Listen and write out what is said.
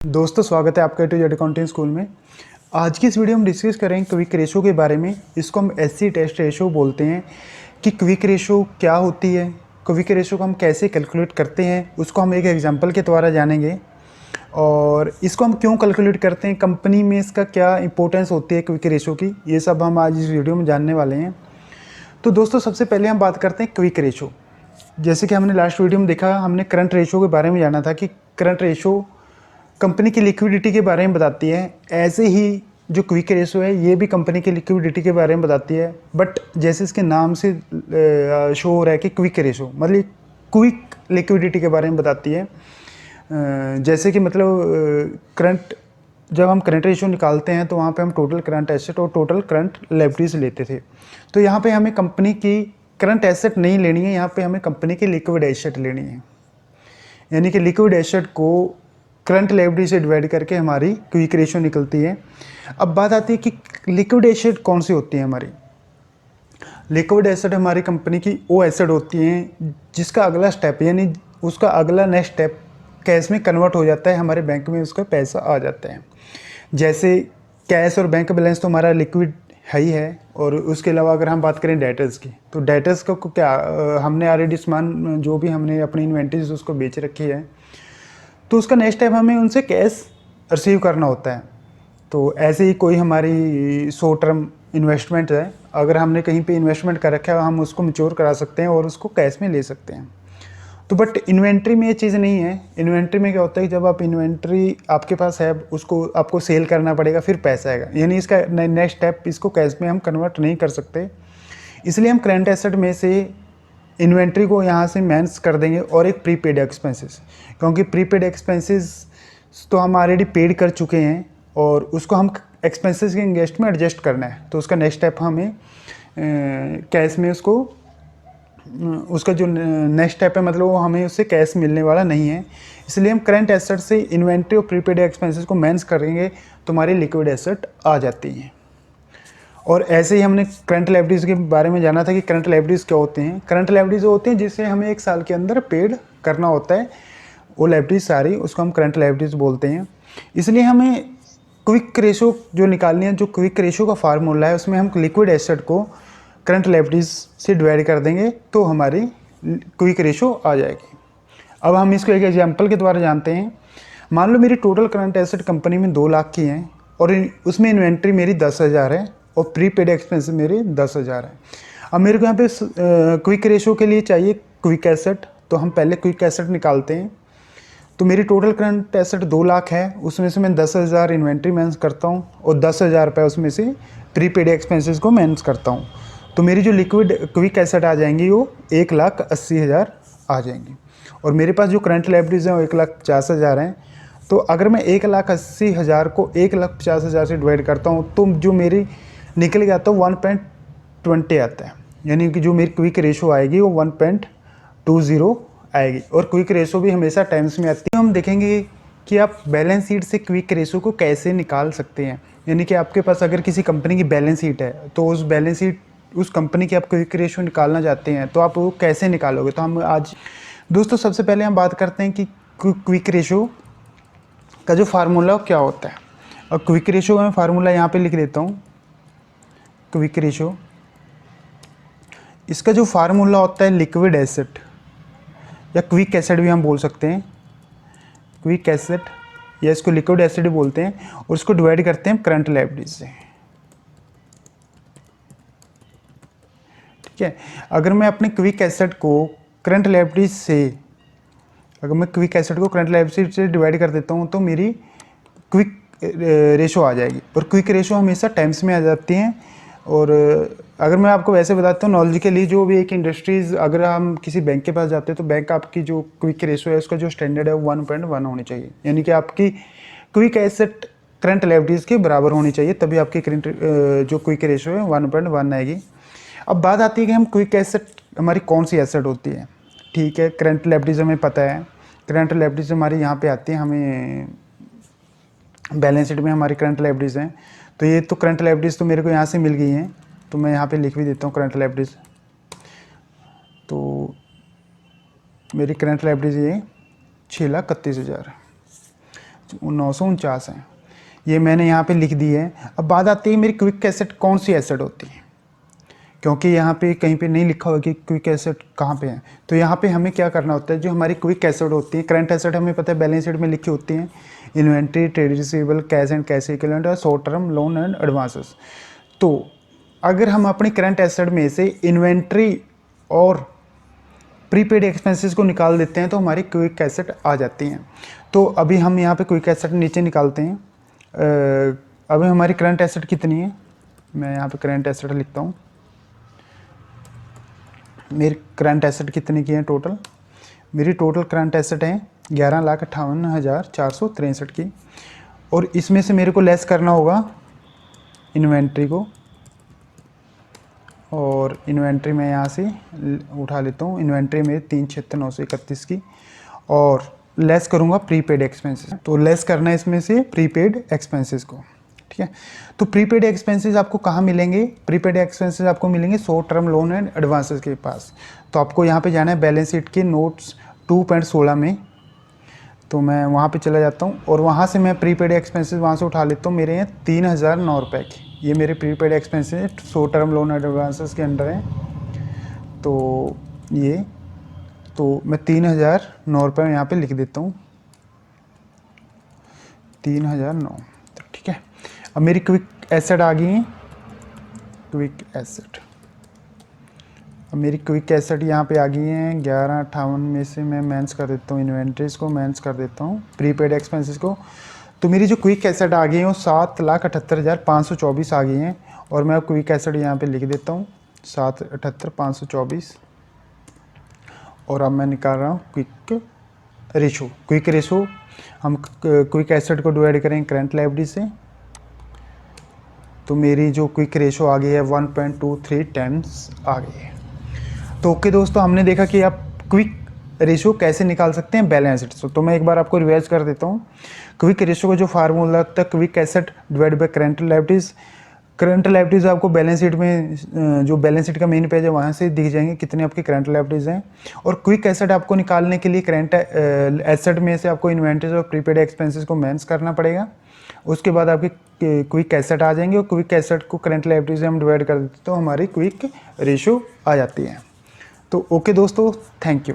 दोस्तों स्वागत है आपका टू जेड अकाउंटिंग स्कूल में। आज की इस वीडियो में डिस्कस करेंगे क्विक रेशो के बारे में। इसको हम एससी टेस्ट रेशो बोलते हैं कि क्विक रेशो क्या होती है, क्विक रेशो को हम कैसे कैलकुलेट करते हैं, उसको हम एक एग्जांपल के द्वारा जानेंगे। और इसको हम क्यों कैलकुलेट करते हैं, कंपनी में इसका क्या इंपॉर्टेंस होती है क्विक रेशो की, ये सब हम आज इस वीडियो में जानने वाले हैं। तो दोस्तों सबसे पहले हम बात करते हैं क्विक रेशो। जैसे कि हमने लास्ट वीडियो में देखा, हमने करंट रेशो के बारे में जाना था कि करंट रेशो कंपनी की लिक्विडिटी के बारे में बताती है। ऐसे ही जो क्विक रेशो है ये भी कंपनी की लिक्विडिटी के बारे में बताती है। बट जैसे इसके नाम से शो हो रहा है कि क्विक रेशो मतलब क्विक लिक्विडिटी के बारे में बताती है। जैसे कि मतलब करंट, जब हम करंट रेशो निकालते हैं तो वहाँ पे हम टोटल करंट एसेट और टोटल करंट लायबिलिटीज लेते थे। तो यहाँ पे हमें कंपनी की करंट एसेट नहीं लेनी है, यहाँ पे हमें कंपनी की लिक्विड एसेट लेनी है। यानी कि लिक्विड एसेट को करंट लायबिलिटी से डिवाइड करके हमारी क्विक रेशो निकलती है। अब बात आती है कि लिक्विड एसेट कौन सी होती है हमारी। लिक्विड एसेट हमारी कंपनी की वो एसेट होती हैं जिसका अगला स्टेप यानी उसका अगला नेक्स्ट स्टेप कैश में कन्वर्ट हो जाता है, हमारे बैंक में उसका पैसा आ जाता है। जैसे कैश और बैंक बैलेंस तो हमारा लिक्विड है ही है, और उसके अलावा अगर हम बात करें डेटर्स की, तो डेटर्स को क्या हमने ऑलरेडी सामान जो भी हमने अपनी इन्वेंट्रीज उसको बेच रखी है, तो उसका नेक्स्ट स्टेप हमें उनसे कैश रिसीव करना होता है। तो ऐसे ही कोई हमारी शॉर्ट टर्म इन्वेस्टमेंट है, अगर हमने कहीं पे इन्वेस्टमेंट कर रखा है हम उसको मैच्योर करा सकते हैं और उसको कैश में ले सकते हैं। तो बट इन्वेंट्री में ये चीज़ नहीं है। इन्वेंट्री में क्या होता है कि जब आप इन्वेंट्री आपके पास है उसको आपको सेल करना पड़ेगा, फिर पैसा आएगा, यानी इसका नेक्स्ट स्टेप इसको कैश में हम कन्वर्ट नहीं कर सकते। इसलिए हम करंट एसेट में से इन्वेंट्री को यहाँ से माइनस कर देंगे और एक प्रीपेड एक्सपेंसेस, क्योंकि प्रीपेड एक्सपेंसेस तो हम ऑलरेडी पेड कर चुके हैं और उसको हम एक्सपेंसेस के इंगेस्ट में एडजस्ट करना है। तो उसका नेक्स्ट स्टेप हमें कैश में उसको उसका जो नेक्स्ट स्टेप है मतलब वो हमें उससे कैश मिलने वाला नहीं है। इसलिए हम करंट एसेट से इन्वेंट्री और प्रीपेड एक्सपेंसेस को माइनस करेंगे तो हमारी लिक्विड एसेट आ जाती हैं। और ऐसे ही हमने करंट लायबिलिटीज़ के बारे में जाना था कि करंट लायबिलिटीज़ क्या होते हैं। करंट लायबिलिटीज़ होती हैं जिसे हमें एक साल के अंदर पेड करना होता है, वो लायबिलिटीज़ सारी उसको हम करंट लायबिलिटीज़ बोलते हैं। इसलिए हमें क्विक रेशो जो निकालनी है, जो क्विक रेशो का फार्मूला है उसमें हम लिक्विड एसेट को करंट लायबिलिटीज़ से डिवाइड कर देंगे तो हमारी क्विक रेशो आ जाएगी। अब हम इसको एक एग्जाम्पल के द्वारा जानते हैं। मान लो मेरी टोटल करंट एसेट कंपनी में 2 लाख की हैं और उसमें इन्वेंट्री मेरी 10,000 है और प्रीपेड एक्सपेंस मेरे 10,000 है। अब मेरे को यहाँ पे क्विक रेशो के लिए चाहिए क्विक एसेट, तो हम पहले क्विक एसेट निकालते हैं। तो मेरी टोटल करंट एसेट 2 लाख है, उसमें से मैं 10,000 इन्वेंट्री माइनस करता हूँ और 10,000 रुपये उसमें से प्रीपेड एक्सपेंसेस को माइनस करता हूँ। तो मेरी जो लिक्विड क्विक एसेट आ जाएंगी वो 1,80,000 आ जाएंगी। और मेरे पास जो करंट लायबिलिटीज़ हैं वो 1,50,000 हैं। तो अगर मैं 1,80,000 को 1,50,000 से डिवाइड करता हूँ तो जो मेरी निकल गया तो 1.20 आता है, यानी कि जो मेरी क्विक रेशो आएगी वो 1.20 आएगी। और क्विक रेशो भी हमेशा टाइम्स में आती है। हम देखेंगे कि आप बैलेंस शीट से क्विक रेशो को कैसे निकाल सकते हैं। यानी कि आपके पास अगर किसी कंपनी की बैलेंस शीट है तो उस बैलेंस शीट उस कंपनी की आप क्विक रेशो निकालना चाहते हैं तो आप वो कैसे निकालोगे। तो हम आज दोस्तों सबसे पहले हम बात करते हैं कि क्विक रेशो का जो फार्मूला क्या होता है। और क्विक रेशो का मैं फार्मूला यहाँ पे लिख देता हूँ। क्विक रेशो, इसका जो फार्मूला होता है लिक्विड एसेट या क्विक एसेट भी हम बोल सकते हैं, क्विक एसेट या इसको लिक्विड एसेट भी बोलते हैं, और इसको डिवाइड करते हैं करंट लायबिलिटीज से। ठीक है, अगर मैं अपने क्विक एसेट को करंट लायबिलिटीज से, अगर मैं क्विक एसेट को करंट लायबिलिटीज से डिवाइड कर देता हूँ तो मेरी क्विक रेशो आ जाएगी। और क्विक रेशो हमेशा टाइम्स में आ जाती हैं। और अगर मैं आपको वैसे बताता हूँ नॉलेज के लिए, जो भी एक इंडस्ट्रीज़ अगर हम किसी बैंक के पास जाते हैं तो बैंक आपकी जो क्विक रेशो है उसका जो स्टैंडर्ड है वो 1.1 होनी चाहिए, यानी कि आपकी क्विक एसेट करंट लायबिलिटीज़ के बराबर होनी चाहिए, तभी आपकी करंट जो क्विक रेशो है 1.1 आएगी। अब बात आती है कि हम क्विक एसेट हमारी कौन सी एसेट होती है। ठीक है, करंट लायबिलिटीज़ हमें पता है, करंट लायबिलिटीज़ हमारी यहाँ पे आती है, हमें बैलेंस शीट में हमारी करंट लायबिलिटीज़ हैं। तो ये तो करंट लायबिलिटीज़ तो मेरे को यहाँ से मिल गई हैं, तो मैं यहाँ पे लिख भी देता हूँ करंट लायबिलिटीज़। तो मेरी करंट लायबिलिटीज़ ये 6,31,000, 949 है, ये मैंने यहाँ पे लिख दी है। अब बात आती है मेरी क्विक एसेट कौन सी एसेट होती है, क्योंकि यहाँ पे कहीं पे नहीं लिखा हुआ कि क्विक एसेट कहाँ पे है। तो यहाँ पे हमें क्या करना होता है, जो हमारी क्विक एसेट होती है, करंट एसेट हमें पता है बैलेंस शीट में लिखी होती हैं, inventory, trade receivable, cash and cash equivalent और short term loan and advances. तो अगर हम अपनी करंट एसेट में से इन्वेंट्री और प्रीपेड एक्सपेंसेस को निकाल देते हैं तो हमारी क्विक एसेट आ जाती हैं। तो अभी हम यहाँ पे क्विक एसेट नीचे निकालते हैं। अभी हमारी करंट एसेट कितनी है, मैं यहाँ पे करंट एसेट लिखता हूँ। मेरी करंट एसेट कितनी की है टोटल, मेरी टोटल करंट एसेट है 11,58,463 की। और इसमें से मेरे को लेस करना होगा इन्वेंट्री को, और इन्वेंट्री मैं यहाँ से उठा लेता हूँ। इन्वेंट्री मेरी 376,931 की, और लेस करूँगा प्रीपेड एक्सपेंसेस। तो लेस करना है इसमें से प्रीपेड एक्सपेंसेस को, ठीक है। तो प्रीपेड एक्सपेंसेस आपको कहाँ मिलेंगे, प्रीपेड एक्सपेंसेस आपको मिलेंगे short term loan and advances के पास। तो आपको यहाँ पे जाना है बैलेंस शीट के नोट्स 2.16 में। तो मैं वहाँ पे चला जाता हूँ और वहाँ से मैं प्रीपेड एक्सपेंसेस वहाँ से उठा लेता हूँ। मेरे हैं 3,009 रुपये की, ये मेरे prepaid expenses short term loan and advances के अंडर हैं। तो ये तो मैं 3,009 रुपये यहाँ पे लिख देता हूँ, 3,009, तो ठीक है। अब मेरी क्विक एसेट आ गई है, क्विक एसेट। अब मेरी क्विक एसेट यहाँ पे आ गई हैं 11,58 में से मैं माइनस कर देता हूँ इन्वेंट्रीज को, माइनस कर देता हूँ प्रीपेड एक्सपेंसेस को। तो मेरी जो क्विक एसेट आ गई है वो 7,78,524 आ गई हैं। और मैं अब क्विक एसेट यहाँ पे लिख देता हूँ 7,78,524। और अब मैं निकाल रहा हूँ क्विक रेशो। क्विक रेशो हम क्विक एसेट को डिवाइड करें करंट लायबिलिटी से, तो मेरी जो क्विक रेशो आ गई है 1.23 टाइम्स आ गई है। तो ओके दोस्तों, हमने देखा कि आप क्विक रेशो कैसे निकाल सकते हैं बैलेंस शीट से। तो मैं एक बार आपको रिवाइज कर देता हूँ। क्विक रेशो का जो फार्मूला होता है quick asset divide by current liabilities. Current liabilities आपको बैलेंस शीट में जो बैलेंस शीट का मेन पेज है वहाँ से दिख जाएंगे कितने आपकी करंट लायबिलिटीज हैं। और क्विक एसेट आपको निकालने के लिए करंट एसेट में से आपको इन्वेंट्रीज और प्रीपेड एक्सपेंसेस को माइनस करना पड़ेगा। उसके बाद आपकी क्विक एसेट आ जाएंगे और क्विक एसेट को करंट लायबिलिटीज से हम डिवाइड कर देते तो हमारी क्विक रेशो आ जाती है। तो ओके दोस्तों, थैंक यू।